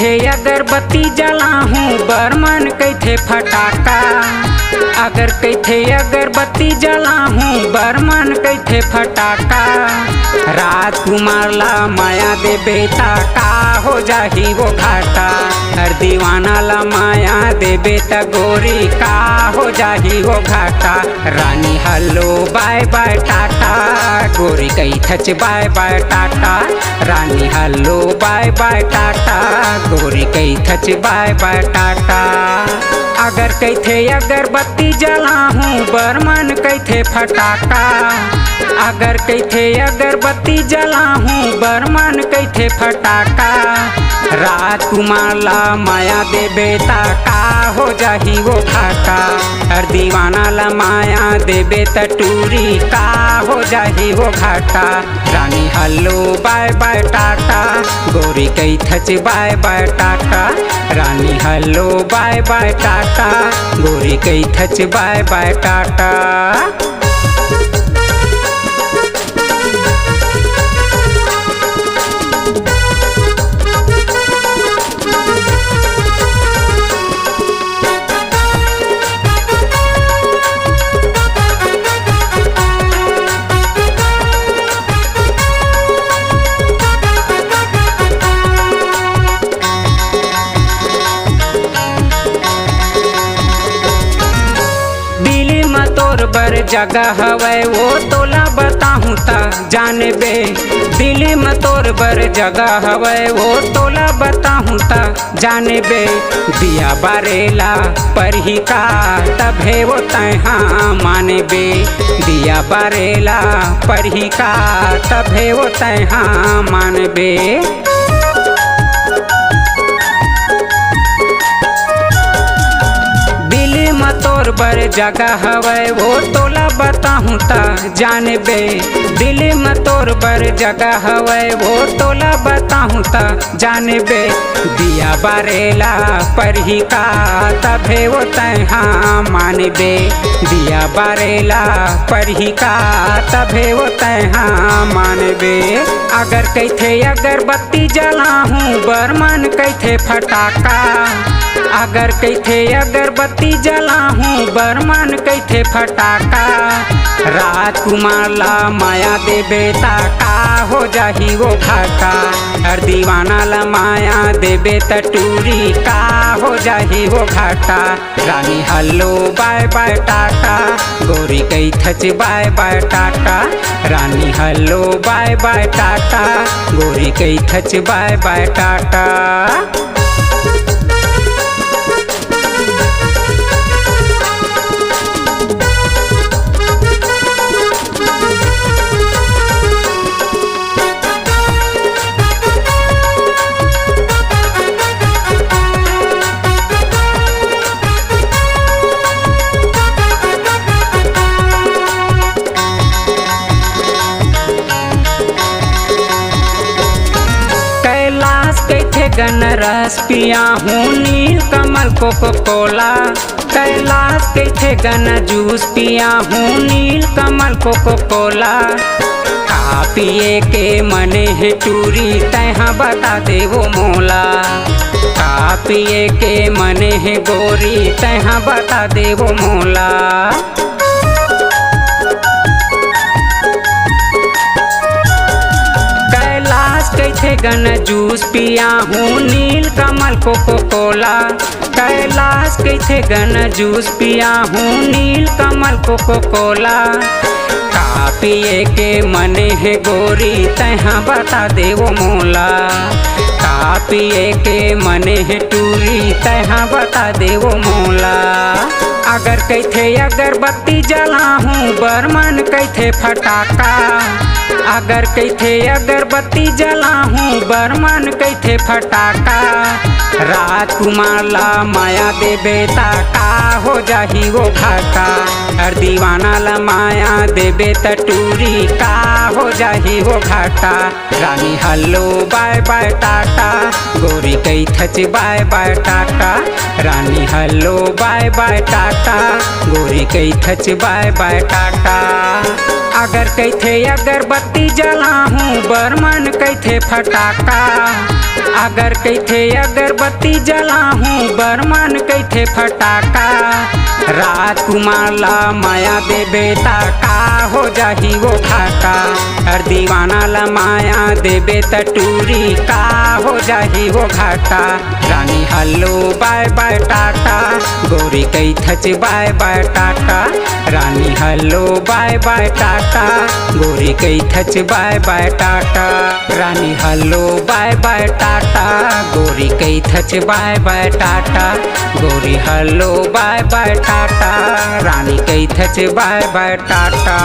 Cathay अगरबत्ती जलाहूँ Barman Cathay फटाका। अगर कैथे अगरबत्ती जलाहूँ बरमन कैथे फटाका। राजकुमार ला माया दे बेटा का हो जाही वो घाटा। हर दीवाना ला माया दे बेटा गोरी का हो जाही वो घाटा। रानी हल्लो बाय बाय टाटा गोरी कई थच बाय बाय टाटा। रानी हल्लो बाय बाय टाटा गोरी कई थच बाय बाय टाटा। अगर कैथे अगरबत्ती जलाहूँ बरमन कैथे फटाका। अगर कैथे अगरबत्ती जलाहूँ बरमन कैथे फटाका। राजकुमार ला माया दे बेटा का हो जाही वो घाटा। हर दीवाना ला माया दे बेटा टूरी का हो जाही वो घाटा। रानी हल्लो बाय बाय टाटा गोरी कई थच बाय बाय टाटा। रानी हल्लो बाय बाय टाटा गोरी कई थच बाय बाय टाटा। तोर बर जगह हवै वो तोला बताहूँ ता जाने बे। दिल्ली में तोर बर जगह हवै वो तोला बताहूँ ता जाने बे। दिया बारेला पर ही का तभे वो तैहा माने बे। दिया बारेला पर ही का तभे वो तैहा माने बे। तोर बर जगह हवै वो तोला बताहूँ ता जाने बे। दिल्ली में तोर बर जगह हवै वो तोला बताहूँ ता जाने बे। दिया बारेला पर ही का तभे वो तैहा माने बे। दिया बारेला पर ही का तभे वो तैहा माने बे। अगर कैथे अगरबत्ती जलाहूँ बरमन कैथे फटाका। अगर कैथे अगरबत्ती जलाहूँ बरमन कैथे फटाका। राजकुमार ला माया दे बेटा का हो जाही वो घाटा। हर दीवाना ला माया दे बेटा टूरी का हो जाही वो घाटा। रानी हल्लो बाय बाय टाटा गोरी कई थच बाय बाय टाटा। रानी हल्लो बाय बाय टाटा गोरी कई थच बाय बाय टाटा। कैथे गनरस पिया हूँ नील कमल कोको कोला। कैलाश कैथे गन जूस पिया हूँ नील कमल कोको कोला। खा पिए के मने है टूरी तैहा बता दे वो मोला। खा पिए के मने है गोरी तैहा बता दे वो मोला। कैथे गन जूस पिया हूँ नील कमल कोको कोला। कैलाश कैथे गन जूस पिया हूँ नील कमल कोको कोला। खा पिए के मने है गोरी तैहा बता दे वो मोला। खा पिए के मने है टूरी तैहा बता दे वो मोला। अगर कैथे अगरबत्ती जलाहूँ बरमन कैथे फटाका। अगर कैथे अगरबत्ती जलाहूँ बरमन कैथे फटाका। राजकुमार ला माया दे बेटा का हो जाही वो घाटा। हर दीवाना ला माया दे बेटा टूरी का हो जाही वो घाटा। रानी हल्लो बाय बाय टाटा गोरी कई थच बाय बाय टाटा। रानी हल्लो बाय बाय टाटा गोरी कई थच बाय बाय टाटा। अगर कैथे अगरबत्ती जलाहूँ बरमन कैथे फटाका। अगर कैथे अगरबत्ती जलाहूँ बरमन कैथे फटाका। राजकुमार ला माया देबे ता का हो जाही वो घाटा। हर दीवाना ला माया देबे त टूरी का हो जाही वो घाटा। रानी हल्लो बाय बाय टाटा, गोरी कैथच बाय बाय टाटा। रानी हल्लो बाय बाय टाटा, गोरी कैथच बाय बाय टाटा। रानी हल्लो बाय बाय टाटा, गोरी कैथच बाय बाय टाटा। गोरी हल्लो बाय बाय टाटा, रानी कैथच बाय बाय टाटा।